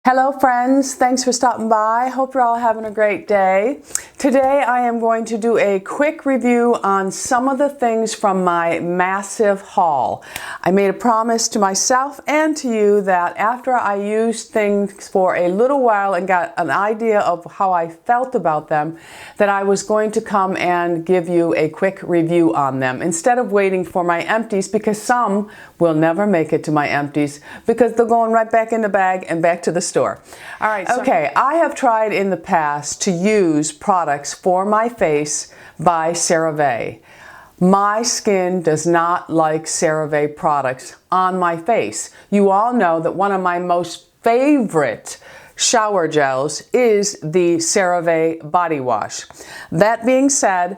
Hello friends, thanks for stopping by. Hope you're all having a great day. Today I am going to do a quick review on some of the things from my massive haul. I made a promise to myself and to you that after I used things for a little while and got an idea of how I felt about them, that I was going to come and give you a quick review on them instead of waiting for my empties, because some will never make it to my empties because they're going right back in the bag and back to the store. All right. Okay, I have tried in the past to use products for my face by CeraVe. My skin does not like CeraVe products on my face. You all know that one of my most favorite shower gels is the CeraVe body wash. That being said,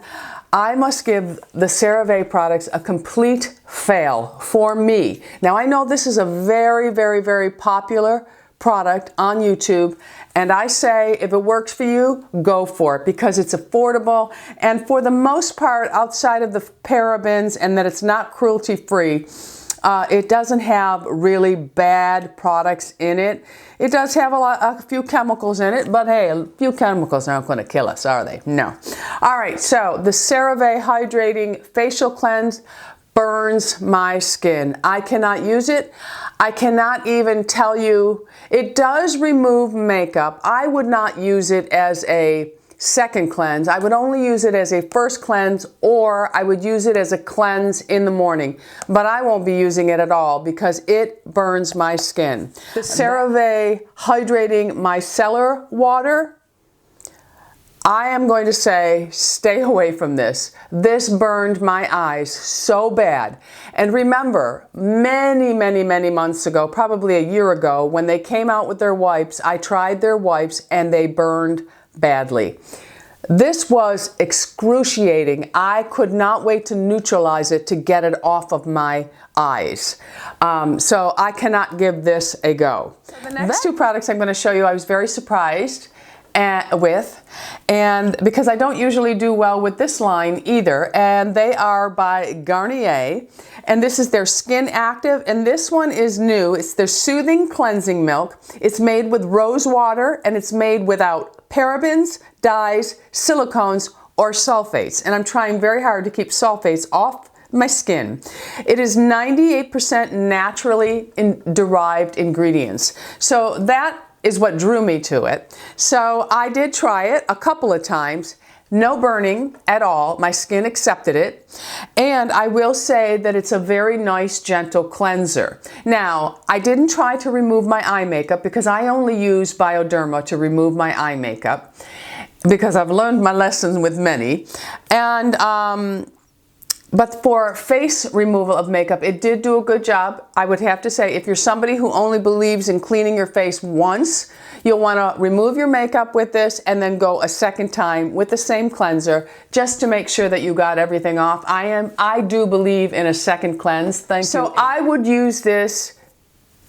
I must give the CeraVe products a complete fail for me. Now I know this is a very popular product on YouTube, and I say if it works for you, go for it, because it's affordable, and for the most part, outside of the parabens and that it's not cruelty free, it doesn't have really bad products in it. It does have a few chemicals in it, but hey, a few chemicals aren't going to kill us, are they? No. All right, so the CeraVe Hydrating Facial Cleanse burns my skin. I cannot use it. I cannot even tell you. It does remove makeup. I would not use it as a second cleanse. I would only use it as a first cleanse, or I would use it as a cleanse in the morning. But I won't be using it at all because it burns my skin. The CeraVe Hydrating Micellar Water, I am going to say, stay away from this. This burned my eyes so bad. And remember, many months ago, probably a year ago, when they came out with their wipes, I tried their wipes and they burned badly. This was excruciating. I could not wait to neutralize it to get it off of my eyes. So I cannot give this a go. So the next two products I'm going to show you, I was very surprised with, and because I don't usually do well with this line either, and they are by Garnier, and this is their Skin Active, and this one is new. It's their Soothing Cleansing Milk. It's made with rose water, and it's made without parabens, dyes, silicones, or sulfates, and I'm trying very hard to keep sulfates off my skin. It is 98% naturally derived ingredients, so that is what drew me to it. So I did try it a couple of times. No burning at all. My skin accepted it. And I will say that it's a very nice, gentle cleanser. Now, I didn't try to remove my eye makeup because I only use Bioderma to remove my eye makeup, because I've learned my lessons with many. And but for face removal of makeup, it did do a good job. I would have to say, if you're somebody who only believes in cleaning your face once, you'll want to remove your makeup with this and then go a second time with the same cleanser, just to make sure that you got everything off. I do believe in a second cleanse. Thank you. So I would use this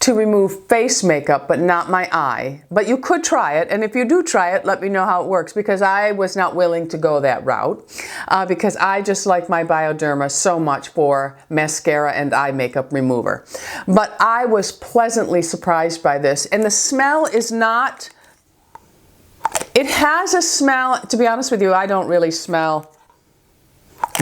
to remove face makeup, but not my eye. But you could try it, and if you do try it, let me know how it works, because I was not willing to go that route, because I just like my Bioderma so much for mascara and eye makeup remover. But I was pleasantly surprised by this, and the smell is not, it has a smell, to be honest with you, I don't really smell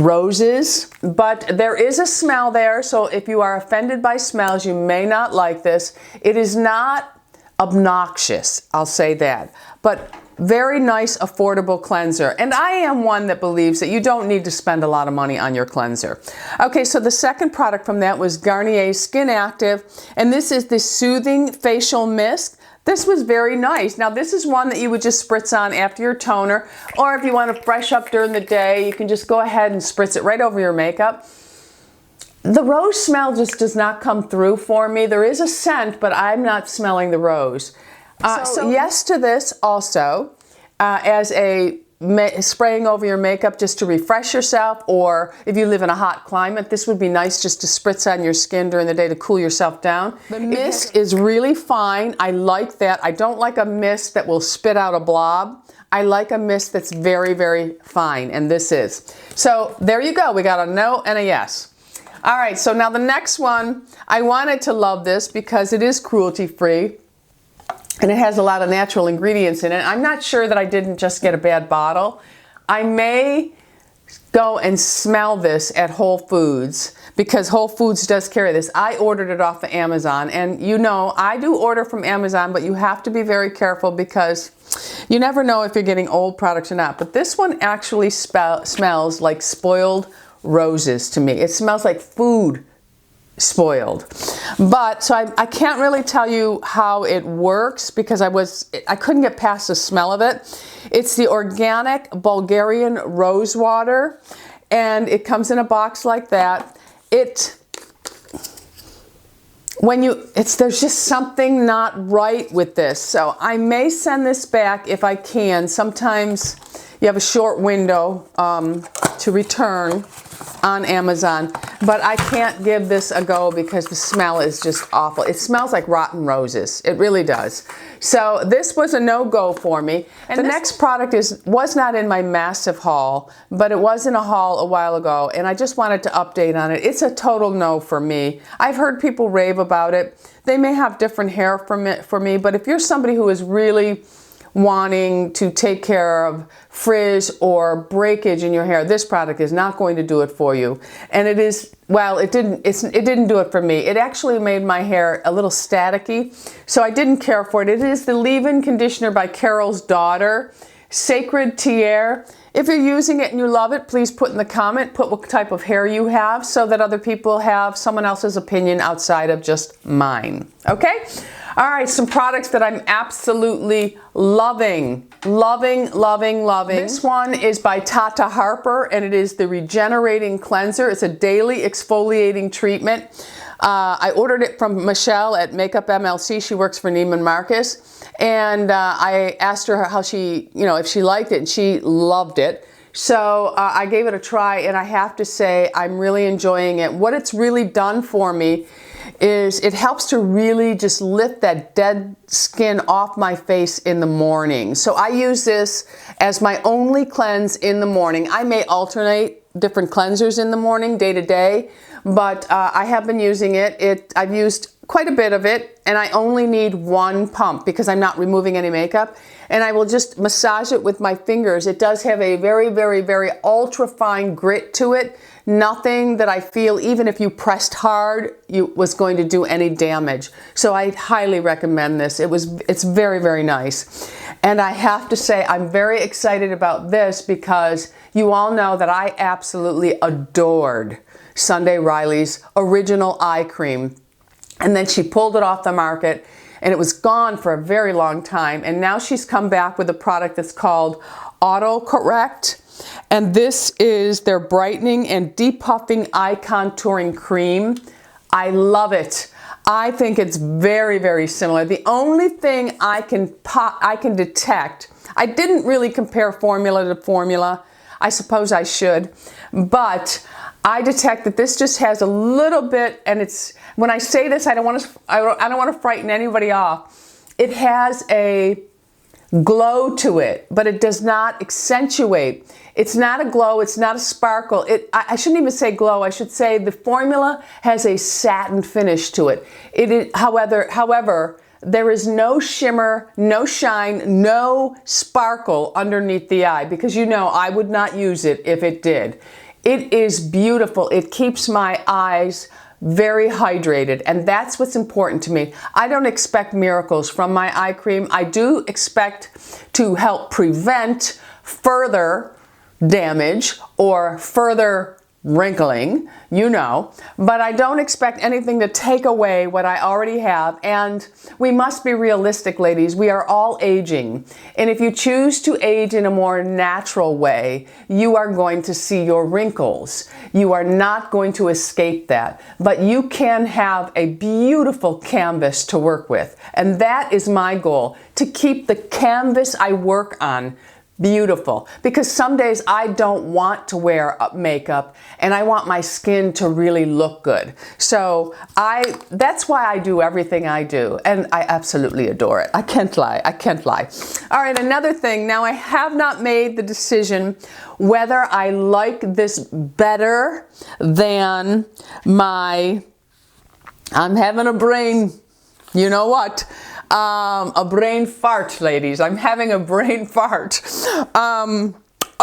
roses, but there is a smell there, so if you are offended by smells, you may not like this. It is not obnoxious, I'll say that, but very nice, affordable cleanser. And I am one that believes that you don't need to spend a lot of money on your cleanser. Okay, so the second product from that was Garnier's Skin Active, and this is the Soothing Facial Mist. This was very nice. Now this is one that you would just spritz on after your toner, or if you want to fresh up during the day, you can just go ahead and spritz it right over your makeup. The rose smell just does not come through for me. There is a scent, but I'm not smelling the rose. So yes to this also, as a spraying over your makeup just to refresh yourself, or if you live in a hot climate, this would be nice just to spritz on your skin during the day to cool yourself down. The mist is really fine. I like that. I don't like a mist that will spit out a blob. I like a mist that's very fine, and this is. So there you go. We got a no and a yes. All right, so now the next one, I wanted to love this because it is cruelty free. and it has a lot of natural ingredients in it. I'm not sure that I didn't just get a bad bottle. I may go and smell this at Whole Foods, because Whole Foods does carry this. I ordered it off of Amazon, and you know, I do order from Amazon, but you have to be very careful because you never know if you're getting old products or not. But this one actually smells like spoiled roses to me. It smells like food spoiled. But so I can't really tell you how it works because I couldn't get past the smell of it. It's the organic Bulgarian rose water, and it comes in a box like that. There's just something not right with this. So I may send this back if I can. Sometimes you have a short window to return on Amazon, but I can't give this a go because the smell is just awful. It smells like rotten roses. It really does. So this was a no-go for me. And the next product was not in my massive haul, but it was in a haul a while ago, and I just wanted to update on it. It's a total no for me. I've heard people rave about it. They may have different hair for me, but if you're somebody who is really wanting to take care of frizz or breakage in your hair, this product is not going to do it for you. And it is, well, it didn't do it for me. It actually made my hair a little staticky, so I didn't care for it. It is the leave-in conditioner by Carol's Daughter, Sacred Tiare. If you're using it and you love it, please put in the comment, put what type of hair you have so that other people have someone else's opinion outside of just mine. Okay? All right, some products that I'm absolutely loving. This one is by Tata Harper, and it is the Regenerating Cleanser. It's a daily exfoliating treatment. I ordered it from Michele at MakeupMLC. She works for Neiman Marcus, and I asked her how she, if she liked it, and she loved it. So I gave it a try, and I have to say I'm really enjoying it. What it's really done for me is it helps to really just lift that dead skin off my face in the morning. So I use this as my only cleanse in the morning. I may alternate different cleansers in the morning, day to day, but I have been using it. I've used quite a bit of it, and I only need one pump because I'm not removing any makeup, and I will just massage it with my fingers. It does have a very, very, very ultra fine grit to it. Nothing that I feel, even if you pressed hard, was going to do any damage. So I highly recommend this. It's very, very nice. And I have to say I'm very excited about this because you all know that I absolutely adored Sunday Riley's original eye cream. And then she pulled it off the market, and it was gone for a very long time. And now she's come back with a product that's called Auto Correct. And this is their brightening and depuffing eye contouring cream. I love it. I think it's very, very similar. The only thing I can detect, I didn't really compare formula to formula. I suppose I should, but I detect that this just has a little bit, and it's, when I say this, I don't want to frighten anybody off. It has a glow to it, but it does not accentuate. It's not a glow, it's not a sparkle. I shouldn't even say glow, I should say the formula has a satin finish to it. However, there is no shimmer, no shine, no sparkle underneath the eye, because I would not use it if it did. It is beautiful. It keeps my eyes very hydrated, and that's what's important to me. I don't expect miracles from my eye cream. I do expect to help prevent further damage or further wrinkling, but I don't expect anything to take away what I already have. And we must be realistic, ladies. We are all aging. And if you choose to age in a more natural way, you are going to see your wrinkles. You are not going to escape that. But you can have a beautiful canvas to work with. And that is my goal, to keep the canvas I work on beautiful, because some days I don't want to wear makeup and I want my skin to really look good. So that's why I do everything I do, and I absolutely adore it. I can't lie. All right, another thing. Now, I have not made the decision whether I like this better than I'm having a brain, A brain fart, ladies. I'm having a brain fart.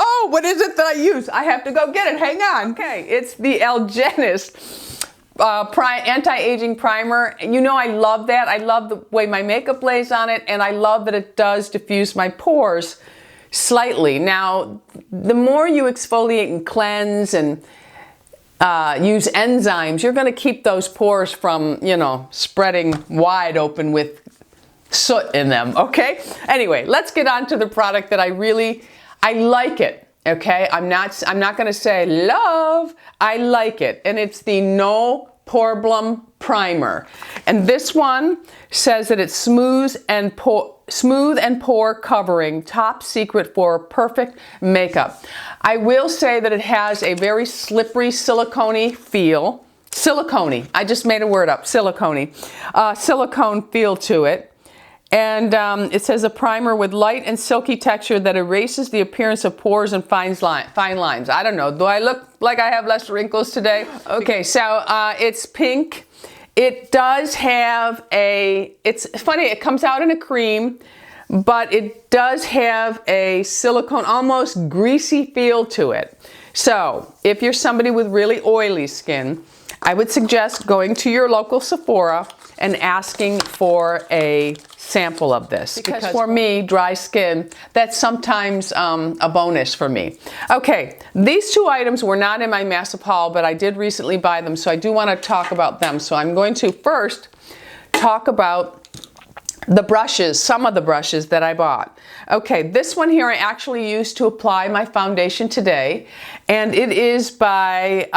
Oh, what is it that I use? I have to go get it. Hang on. Okay, it's the Algenist anti-aging primer. You know I love that. I love the way my makeup lays on it, and I love that it does diffuse my pores slightly. Now, the more you exfoliate and cleanse and use enzymes, you're going to keep those pores from, you know, spreading wide open with soot in them, okay? Anyway, let's get on to the product that I like it, okay? I'm not going to say love, I like it. And it's the No Problem Primer. And this one says that it's smooth and pore covering, top secret for perfect makeup. I will say that it has a very slippery silicone feel. Silicone, I just made a word up, silicone. Silicone feel to it. And it says a primer with light and silky texture that erases the appearance of pores and fine lines. I don't know, do I look like I have less wrinkles today? Okay, so it's pink. It does have it's funny, it comes out in a cream, but it does have a silicone, almost greasy feel to it. So if you're somebody with really oily skin, I would suggest going to your local Sephora and asking for a sample of this. Because for me, dry skin, that's sometimes a bonus for me. Okay, these two items were not in my massive haul, but I did recently buy them, so I do want to talk about them. So I'm going to first talk about the brushes, some of the brushes that I bought. Okay, this one here I actually used to apply my foundation today, and it is by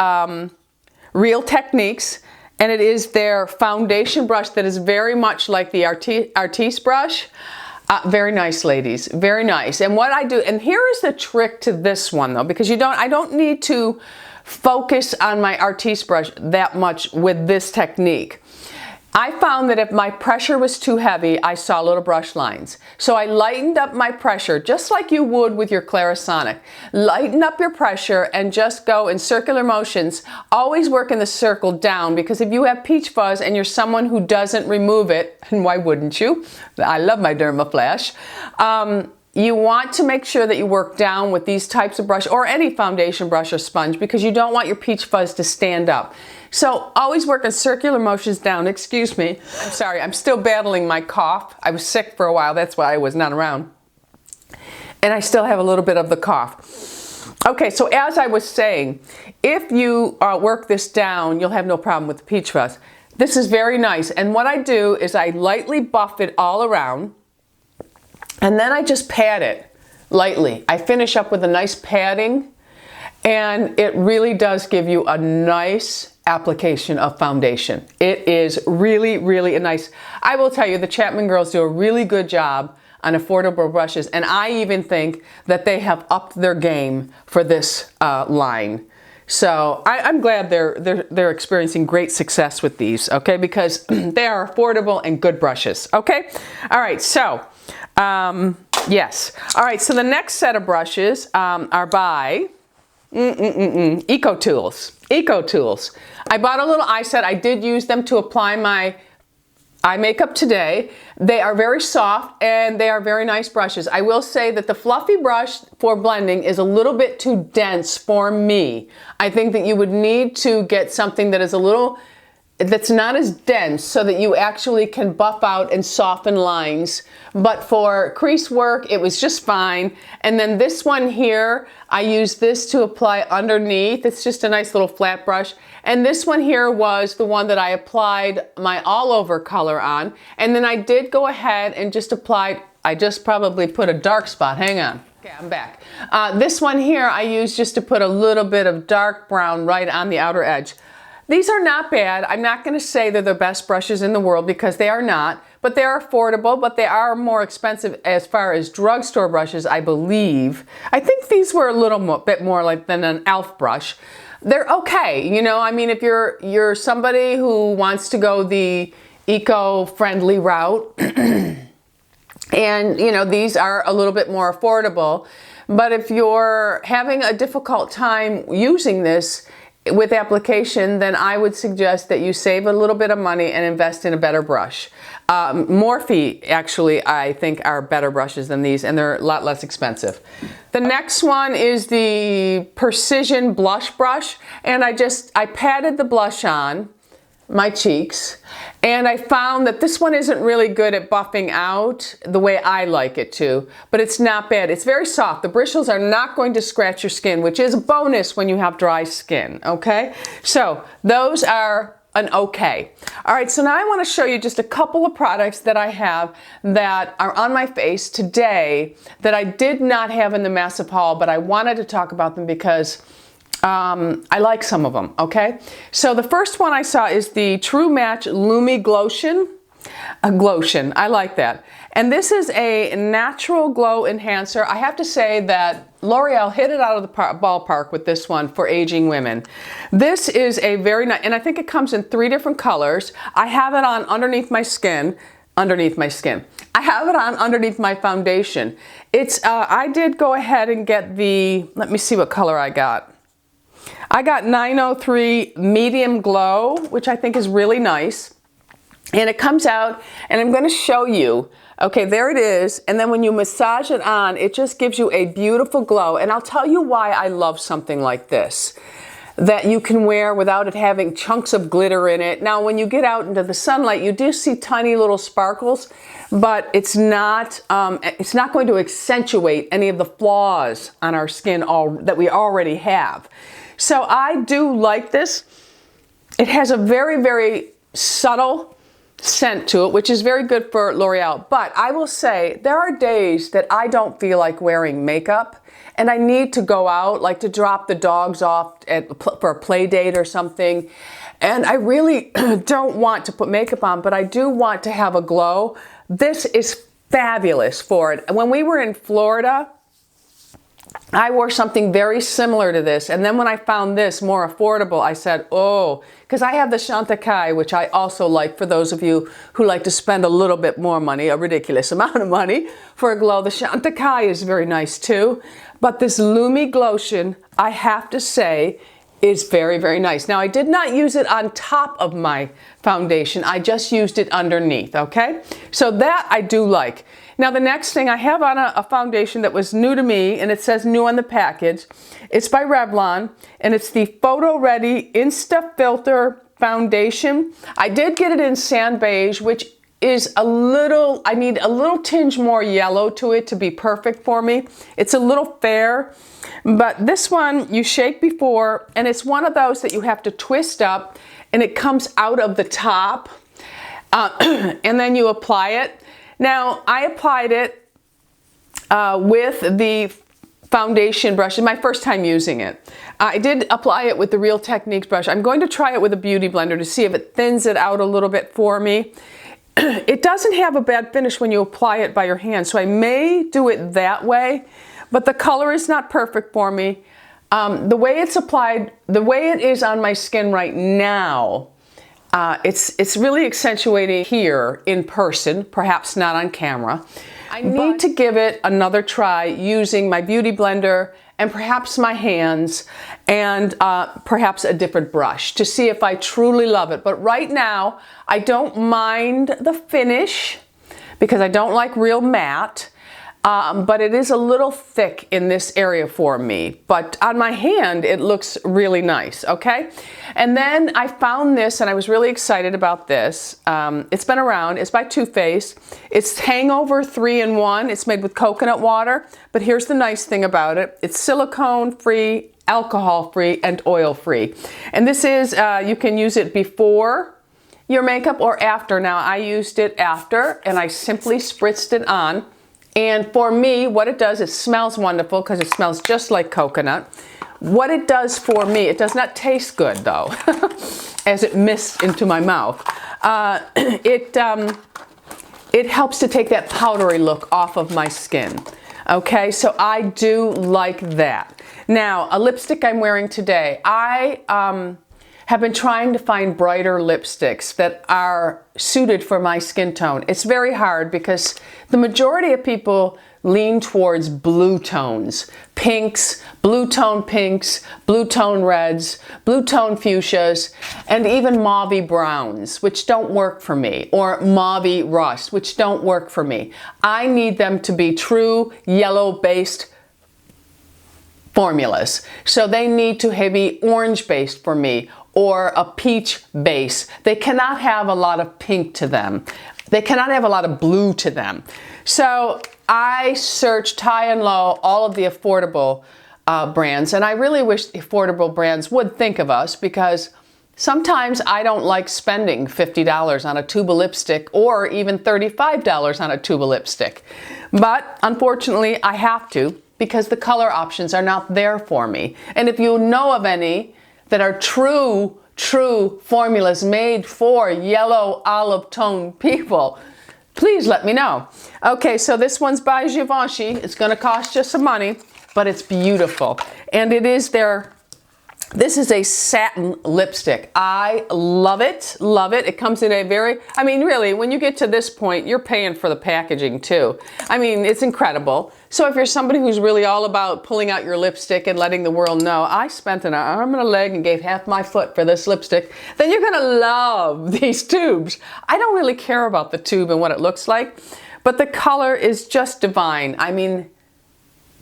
Real Techniques, and it is their foundation brush that is very much like the Artiste brush. Very nice, ladies, very nice. And what I do, and here is the trick to this one though, because I don't need to focus on my Artiste brush that much with this technique. I found that if my pressure was too heavy, I saw little brush lines. So I lightened up my pressure, just like you would with your Clarisonic. Lighten up your pressure and just go in circular motions. Always work in the circle down, because if you have peach fuzz and you're someone who doesn't remove it, and why wouldn't you? I love my Dermaflash. You want to make sure that you work down with these types of brush, or any foundation brush or sponge, because you don't want your peach fuzz to stand up. So always work in circular motions down. Excuse me. I'm sorry, I'm still battling my cough. I was sick for a while, that's why I was not around. And I still have a little bit of the cough. Okay, so as I was saying, if you work this down, you'll have no problem with the peach fuzz. This is very nice. And what I do is I lightly buff it all around, and then I just pat it lightly. I finish up with a nice padding, and it really does give you a nice application of foundation. It is really, really nice. I will tell you, the Chapman girls do a really good job on affordable brushes, and I even think that they have upped their game for this line. So I'm glad they're experiencing great success with these, okay, because they are affordable and good brushes, okay? All right, so yes. All right, so the next set of brushes are by EcoTools. EcoTools. I bought a little eye set. I did use them to apply my eye makeup today. They are very soft and they are very nice brushes. I will say that the fluffy brush for blending is a little bit too dense for me. I think that you would need to get something that is that's not as dense, so that you actually can buff out and soften lines. But for crease work, it was just fine. And then this one here, I use this to apply underneath. It's just a nice little flat brush. And this one here was the one that I applied my all over color on. And then I did go ahead and just applied, I just probably put a dark spot. Hang on. Okay, I'm back. This one here I used just to put a little bit of dark brown right on the outer edge. These are not bad. I'm not going to say they're the best brushes in the world, because they are not, but they are affordable, but they are more expensive as far as drugstore brushes, I believe. I think these were a little bit more like than an e.l.f. brush. They're okay, you know, I mean, if you're somebody who wants to go the eco-friendly route, and you know, these are a little bit more affordable, but if you're having a difficult time using this, with application, then I would suggest that you save a little bit of money and invest in a better brush. Morphe, actually, I think are better brushes than these, and they're a lot less expensive. The next one is the Precision Blush Brush, and I patted the blush on my cheeks, and I found that this one isn't really good at buffing out the way I like it to, but it's not bad. It's very soft. The bristles are not going to scratch your skin, which is a bonus when you have dry skin, okay? So those are an okay. All right, so now I want to show you just a couple of products that I have that are on my face today that I did not have in the massive haul, but I wanted to talk about them because I like some of them, okay? So the first one I saw is the True Match Lumi Glotion. Glotion, I like that. And this is a natural glow enhancer. I have to say that L'Oreal hit it out of the ballpark with this one for aging women. This is a very nice, and I think it comes in 3 different colors. I have it on underneath my skin. I have it on underneath my foundation. I did go ahead and get the, let me see what color I got. I got 903 Medium Glow, which I think is really nice. And it comes out, and I'm going to show you. Okay, there it is. And then when you massage it on, it just gives you a beautiful glow. And I'll tell you why I love something like this, that you can wear without it having chunks of glitter in it. Now, when you get out into the sunlight, you do see tiny little sparkles, but it's not going to accentuate any of the flaws on our skin that we already have. So I do like this. It has a very, very subtle scent to it, which is very good for L'Oreal. But I will say there are days that I don't feel like wearing makeup and I need to go out, like to drop the dogs off for a play date or something. And I really don't want to put makeup on, but I do want to have a glow. This is fabulous for it. When we were in Florida, I wore something very similar to this, and then when I found this more affordable, I said, oh, because I have the Chantecaille, which I also like for those of you who like to spend a little bit more money, a ridiculous amount of money for a glow. The Chantecaille is very nice too, but this Lumi Glotion, I have to say, is very, very nice. Now, I did not use it on top of my foundation. I just used it underneath, okay? So that I do like. Now, the next thing I have on a foundation that was new to me, and it says new on the package. It's by Revlon, and it's the Photo Ready Insta Filter Foundation. I did get it in Sand Beige, which is I need a little tinge more yellow to it to be perfect for me. It's a little fair, but this one you shake before, and it's one of those that you have to twist up, and it comes out of the top, and then you apply it. Now, I applied it with the foundation brush. It's my first time using it. I did apply it with the Real Techniques brush. I'm going to try it with a beauty blender to see if it thins it out a little bit for me. It doesn't have a bad finish when you apply it by your hand, so I may do it that way, but the color is not perfect for me. The way it's applied, the way it is on my skin right now, it's really accentuating here in person, perhaps not on camera. I need to give it another try using my beauty blender and perhaps my hands and perhaps a different brush to see if I truly love it. But right now, I don't mind the finish because I don't like real matte. But it is a little thick in this area for me. But on my hand, it looks really nice, okay? And then I found this, and I was really excited about this. It's been around. It's by Too Faced. It's Hangover 3-in-1. It's made with coconut water. But here's the nice thing about it. It's silicone-free, alcohol-free, and oil-free. And this is, you can use it before your makeup or after. Now, I used it after, and I simply spritzed it on. And for me, what it does, it smells wonderful because it smells just like coconut. What it does for me, it does not taste good though, as it mists into my mouth. It helps to take that powdery look off of my skin. Okay, so I do like that. Now, a lipstick I'm wearing today, have been trying to find brighter lipsticks that are suited for my skin tone. It's very hard because the majority of people lean towards blue tones, pinks, blue tone pinks, blue tone reds, blue tone fuchsias, and even mauve browns, which don't work for me, or mauve rust, which don't work for me. I need them to be true yellow-based formulas. So they need to be orange-based for me, or a peach base. They cannot have a lot of pink to them. They cannot have a lot of blue to them. So I searched high and low all of the affordable brands, and I really wish the affordable brands would think of us, because sometimes I don't like spending $50 on a tube of lipstick or even $35 on a tube of lipstick. But unfortunately I have to, because the color options are not there for me. And if you know of any that are true formulas made for yellow olive tone people, please let me know. Okay, so this one's by Givenchy. It's gonna cost you some money, but it's beautiful. And it is this is a satin lipstick. I love it, love it. It comes in a very, I mean, really, when you get to this point, you're paying for the packaging too. I mean, it's incredible. So if you're somebody who's really all about pulling out your lipstick and letting the world know, I spent an arm and a leg and gave half my foot for this lipstick, then you're gonna love these tubes. I don't really care about the tube and what it looks like, but the color is just divine. I mean,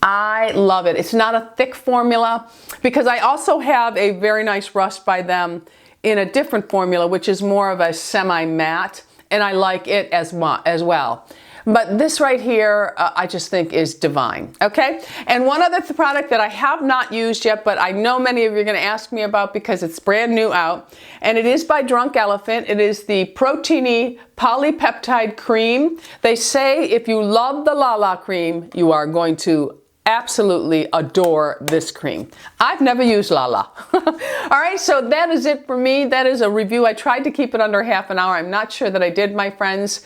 I love it. It's not a thick formula, because I also have a very nice rust by them in a different formula, which is more of a semi-matte, and I like it as well. But this right here, I just think is divine, okay? And one other product that I have not used yet, but I know many of you are gonna ask me about because it's brand new out, and it is by Drunk Elephant. It is the Proteiny Polypeptide Cream. They say if you love the Lala cream, you are going to absolutely adore this cream. I've never used Lala. All right, so that is it for me. That is a review. I tried to keep it under half an hour. I'm not sure that I did, my friends.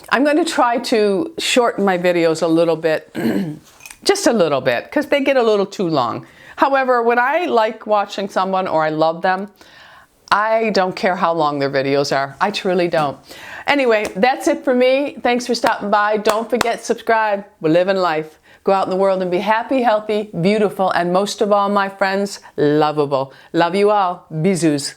I'm going to try to shorten my videos a little bit, just a little bit, because they get a little too long. However, when I like watching someone or I love them, I don't care how long their videos are. I truly don't. Anyway, that's it for me. Thanks for stopping by. Don't forget, subscribe. We're living life. Go out in the world and be happy, healthy, beautiful, and most of all, my friends, lovable. Love you all. Bisous.